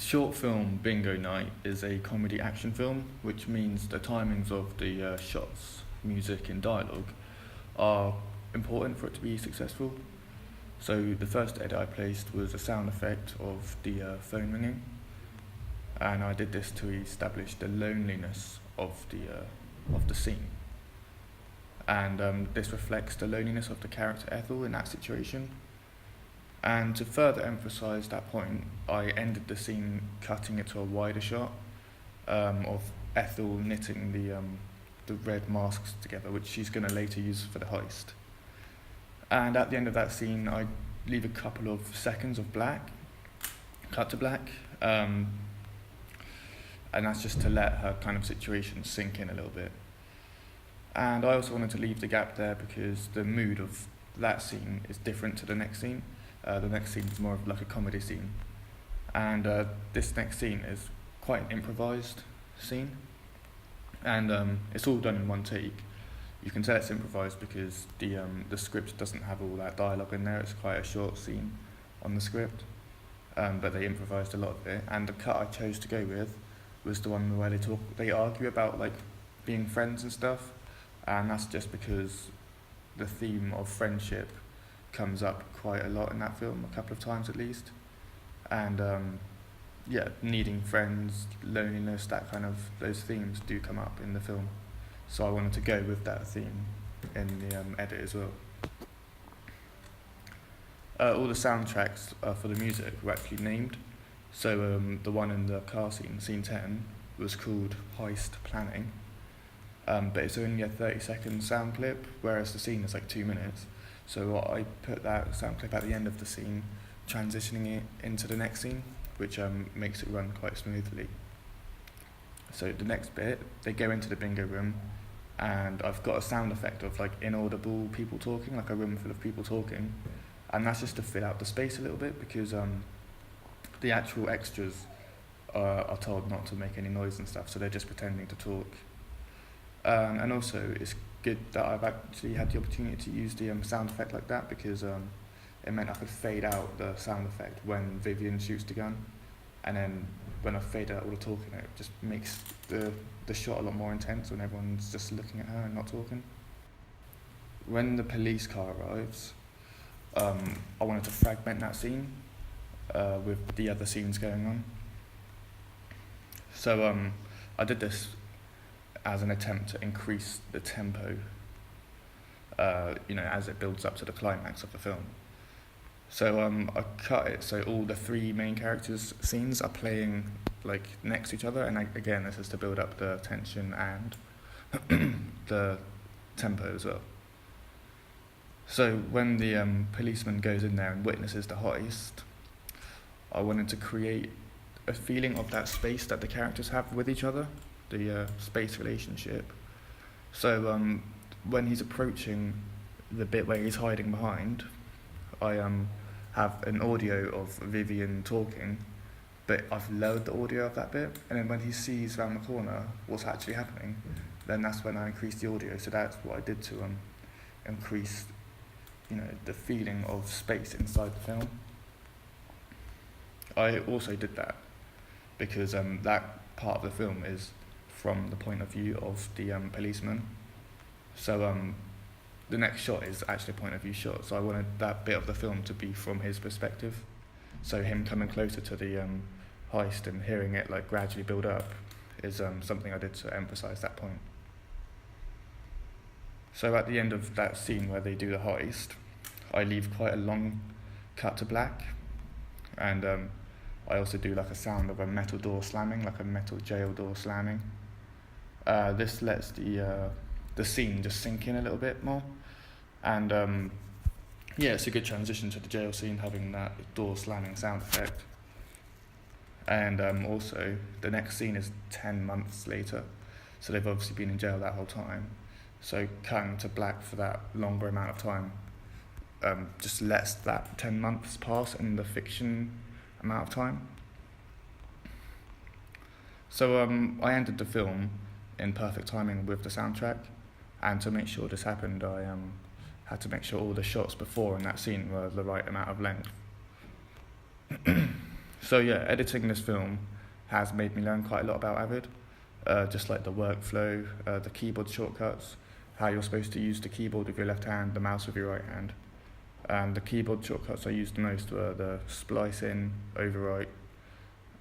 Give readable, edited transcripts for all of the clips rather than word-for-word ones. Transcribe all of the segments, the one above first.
short film Bingo Night is a comedy action film, which means the timings of the shots, music, and dialogue are important for it to be successful. So the first edit I placed was a sound effect of the phone ringing, and I did this to establish the loneliness of the scene. And this reflects the loneliness of the character Ethel in that situation. And to further emphasise that point, I ended the scene cutting it to a wider shot of Ethel knitting the red masks together, which she's going to later use for the heist. And at the end of that scene, I leave a couple of seconds of black, cut to black, and that's just to let her kind of situation sink in a little bit. And I also wanted to leave the gap there because the mood of that scene is different to the next scene. The next scene is more of like a comedy scene. And this next scene is quite an improvised scene. And it's all done in one take. You can tell it's improvised because the script doesn't have all that dialogue in there. It's quite a short scene on the script. But they improvised a lot of it. And the cut I chose to go with was the one where they argue about like being friends and stuff. And that's just because the theme of friendship comes up quite a lot in that film, a couple of times at least. And needing friends, loneliness, those themes do come up in the film. So I wanted to go with that theme in the edit as well. All the soundtracks for the music were actually named. So the one in the car scene, scene 10, was called Heist Planning. But it's only a 30-second sound clip, whereas the scene is like 2 minutes. So I put that sound clip at the end of the scene, transitioning it into the next scene, which makes it run quite smoothly. So the next bit, they go into the bingo room, and I've got a sound effect of like inaudible people talking, like a room full of people talking, and that's just to fill out the space a little bit because the actual extras are told not to make any noise and stuff, so they're just pretending to talk. And also, it's good that I've actually had the opportunity to use the sound effect like that because it meant I could fade out the sound effect when Vivian shoots the gun, and then when I fade out all the talking, it just makes the shot a lot more intense when everyone's just looking at her and not talking. When the police car arrives, I wanted to fragment that scene with the other scenes going on. So I did this as an attempt to increase the tempo, as it builds up to the climax of the film. So I cut it so all the three main characters' scenes are playing like next to each other, and again, this is to build up the tension and the tempo as well. So when the policeman goes in there and witnesses the heist, I wanted to create a feeling of that space that the characters have with each other, the space relationship. So when he's approaching the bit where he's hiding behind, I have an audio of Vivian talking, but I've lowered the audio of that bit, and then when he sees around the corner what's actually happening, then that's when I increase the audio. So that's what I did to increase, the feeling of space inside the film. I also did that because that part of the film is from the point of view of the policeman. So the next shot is actually a point of view shot, so I wanted that bit of the film to be from his perspective. So him coming closer to the heist and hearing it like gradually build up is something I did to emphasise that point. So at the end of that scene where they do the heist, I leave quite a long cut to black, and I also do like a sound of a metal door slamming, like a metal jail door slamming. This lets the scene just sink in a little bit more, and it's a good transition to the jail scene, having that door slamming sound effect. And also the next scene is 10 months later, so they've obviously been in jail that whole time, so cutting to black for that longer amount of time just lets that 10 months pass in the fiction amount of time. So I ended the film in perfect timing with the soundtrack, and to make sure this happened, I had to make sure all the shots before in that scene were the right amount of length. So yeah, editing this film has made me learn quite a lot about Avid, just like the workflow, the keyboard shortcuts, how you're supposed to use the keyboard with your left hand, the mouse with your right hand. And the keyboard shortcuts I used the most were the splice in, overwrite,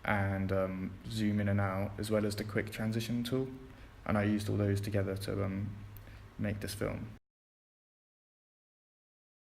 and zoom in and out, as well as the quick transition tool. And I used all those together to make this film.